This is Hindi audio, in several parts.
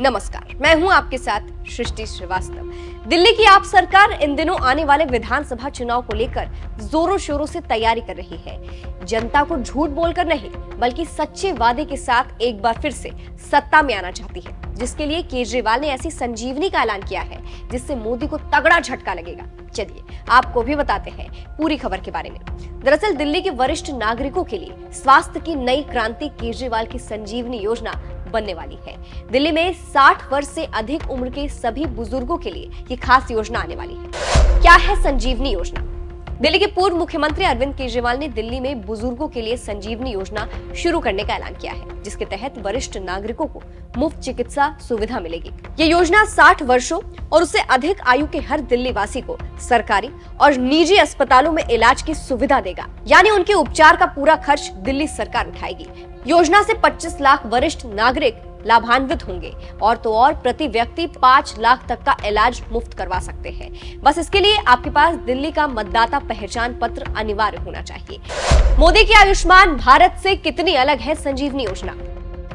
नमस्कार, मैं हूं आपके साथ सृष्टि श्रीवास्तव। दिल्ली की आप सरकार इन दिनों आने वाले विधानसभा चुनाव को लेकर जोरों शोरों से तैयारी कर रही है। जनता को झूठ बोलकर नहीं, बल्कि सच्चे वादे के साथ एक बार फिर से सत्ता में आना चाहती है, जिसके लिए केजरीवाल ने ऐसी संजीवनी का ऐलान किया है जिससे मोदी को तगड़ा झटका लगेगा। चलिए आपको भी बताते हैं पूरी खबर के बारे में। दरअसल दिल्ली के वरिष्ठ नागरिकों के लिए स्वास्थ्य की नई क्रांति केजरीवाल की संजीवनी योजना बनने वाली है। दिल्ली में 60 वर्ष से अधिक उम्र के सभी बुजुर्गों के लिए ये खास योजना आने वाली है। क्या है संजीवनी योजना? दिल्ली के पूर्व मुख्यमंत्री अरविंद केजरीवाल ने दिल्ली में बुजुर्गों के लिए संजीवनी योजना शुरू करने का ऐलान किया है, जिसके तहत वरिष्ठ नागरिकों को मुफ्त चिकित्सा सुविधा मिलेगी। ये योजना 60 वर्षों और उससे अधिक आयु के हर दिल्ली वासी को सरकारी और निजी अस्पतालों में इलाज की सुविधा देगा, यानी उनके उपचार का पूरा खर्च दिल्ली सरकार उठाएगी। योजना से 25 लाख वरिष्ठ नागरिक लाभान्वित होंगे और तो और प्रति व्यक्ति 5 लाख तक का इलाज मुफ्त करवा सकते हैं। बस इसके लिए आपके पास दिल्ली का मतदाता पहचान पत्र अनिवार्य होना चाहिए। मोदी की आयुष्मान भारत से कितनी अलग है संजीवनी योजना?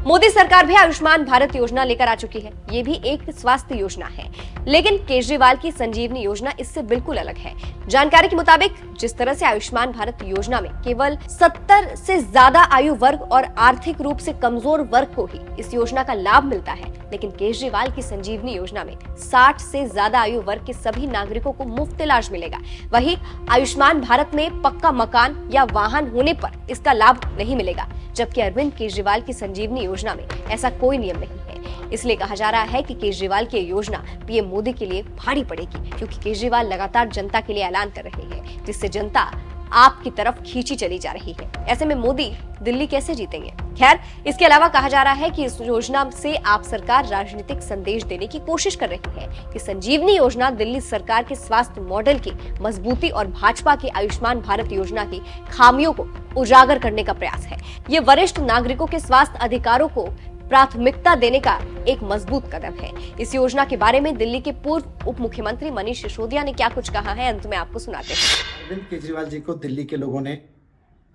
मोदी सरकार भी आयुष्मान भारत योजना लेकर आ चुकी है। ये भी एक स्वास्थ्य योजना है, लेकिन केजरीवाल की संजीवनी योजना इससे बिल्कुल अलग है। जानकारी के मुताबिक जिस तरह से आयुष्मान भारत योजना में केवल 70 से ज्यादा आयु वर्ग और आर्थिक रूप से कमजोर वर्ग को ही इस योजना का लाभ मिलता है, लेकिन केजरीवाल की संजीवनी योजना में 60 से ज्यादा आयु वर्ग के सभी नागरिकों को मुफ्त इलाज मिलेगा। वहीं आयुष्मान भारत में पक्का मकान या वाहन होने पर इसका लाभ नहीं मिलेगा, जबकि अरविंद केजरीवाल की संजीवनी योजना में ऐसा कोई नियम नहीं है। इसलिए कहा जा रहा है कि केजरीवाल की योजना पीएम मोदी के लिए भारी पड़ेगी, क्योंकि केजरीवाल लगातार जनता के लिए ऐलान कर रहे हैं, जिससे जनता आपकी तरफ खींची चली जा रही है। ऐसे में मोदी दिल्ली कैसे जीतेंगे? खैर, इसके अलावा कहा जा रहा है कि इस योजना से आप सरकार राजनीतिक संदेश देने की कोशिश कर रही है कि संजीवनी योजना दिल्ली सरकार के स्वास्थ्य मॉडल की मजबूती और भाजपा की आयुष्मान भारत योजना की खामियों को उजागर करने का प्रयास है। ये वरिष्ठ नागरिकों के स्वास्थ्य अधिकारों को प्राथमिकता देने का एक मजबूत कदम है। इस योजना के बारे में दिल्ली के पूर्व उप मुख्यमंत्री मनीष सिसोदिया ने क्या कुछ कहा है, अंत में आपको सुनाते हैं। अरविंद केजरीवाल जी को दिल्ली के लोगों ने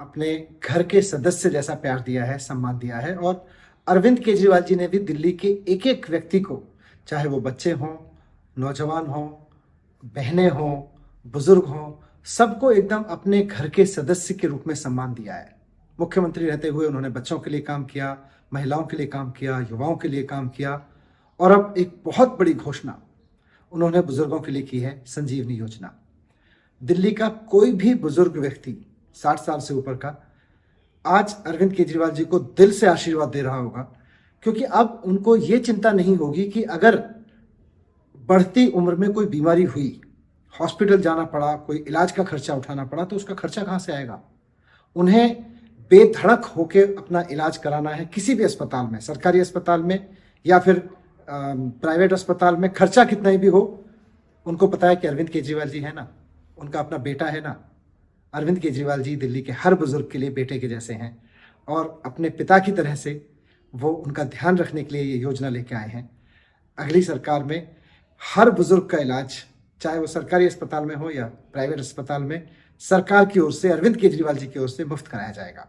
अपने घर के सदस्य जैसा प्यार दिया है, सम्मान दिया है, और अरविंद केजरीवाल जी ने भी दिल्ली के एक एक व्यक्ति को, चाहे वो बच्चे हों, नौजवान हों, बहनें हों, बुजुर्ग हों, सबको एकदम अपने घर के सदस्य के रूप में सम्मान दिया है। मुख्यमंत्री रहते हुए उन्होंने बच्चों के लिए काम किया, महिलाओं के लिए काम किया, युवाओं के लिए काम किया, और अब एक बहुत बड़ी घोषणा उन्होंने बुजुर्गों के लिए की है, संजीवनी योजना। दिल्ली का कोई भी बुजुर्ग व्यक्ति 60 साल से ऊपर का आज अरविंद केजरीवाल जी को दिल से आशीर्वाद दे रहा होगा, क्योंकि अब उनको ये चिंता नहीं होगी कि अगर बढ़ती उम्र में कोई बीमारी हुई, हॉस्पिटल जाना पड़ा, कोई इलाज का खर्चा उठाना पड़ा, तो उसका खर्चा कहाँ से आएगा। उन्हें बेधड़क होके अपना इलाज कराना है किसी भी अस्पताल में, सरकारी अस्पताल में या फिर प्राइवेट अस्पताल में, खर्चा कितना ही भी हो, उनको पता है कि अरविंद केजरीवाल जी है ना, उनका अपना बेटा है ना। अरविंद केजरीवाल जी दिल्ली के हर बुजुर्ग के लिए बेटे के जैसे हैं, और अपने पिता की तरह से वो उनका ध्यान रखने के लिए ये योजना लेके आए हैं। अगली सरकार में हर बुजुर्ग का इलाज, चाहे वो सरकारी अस्पताल में हो या प्राइवेट अस्पताल में, सरकार की ओर से, अरविंद केजरीवाल जी की ओर से मुफ्त कराया जाएगा।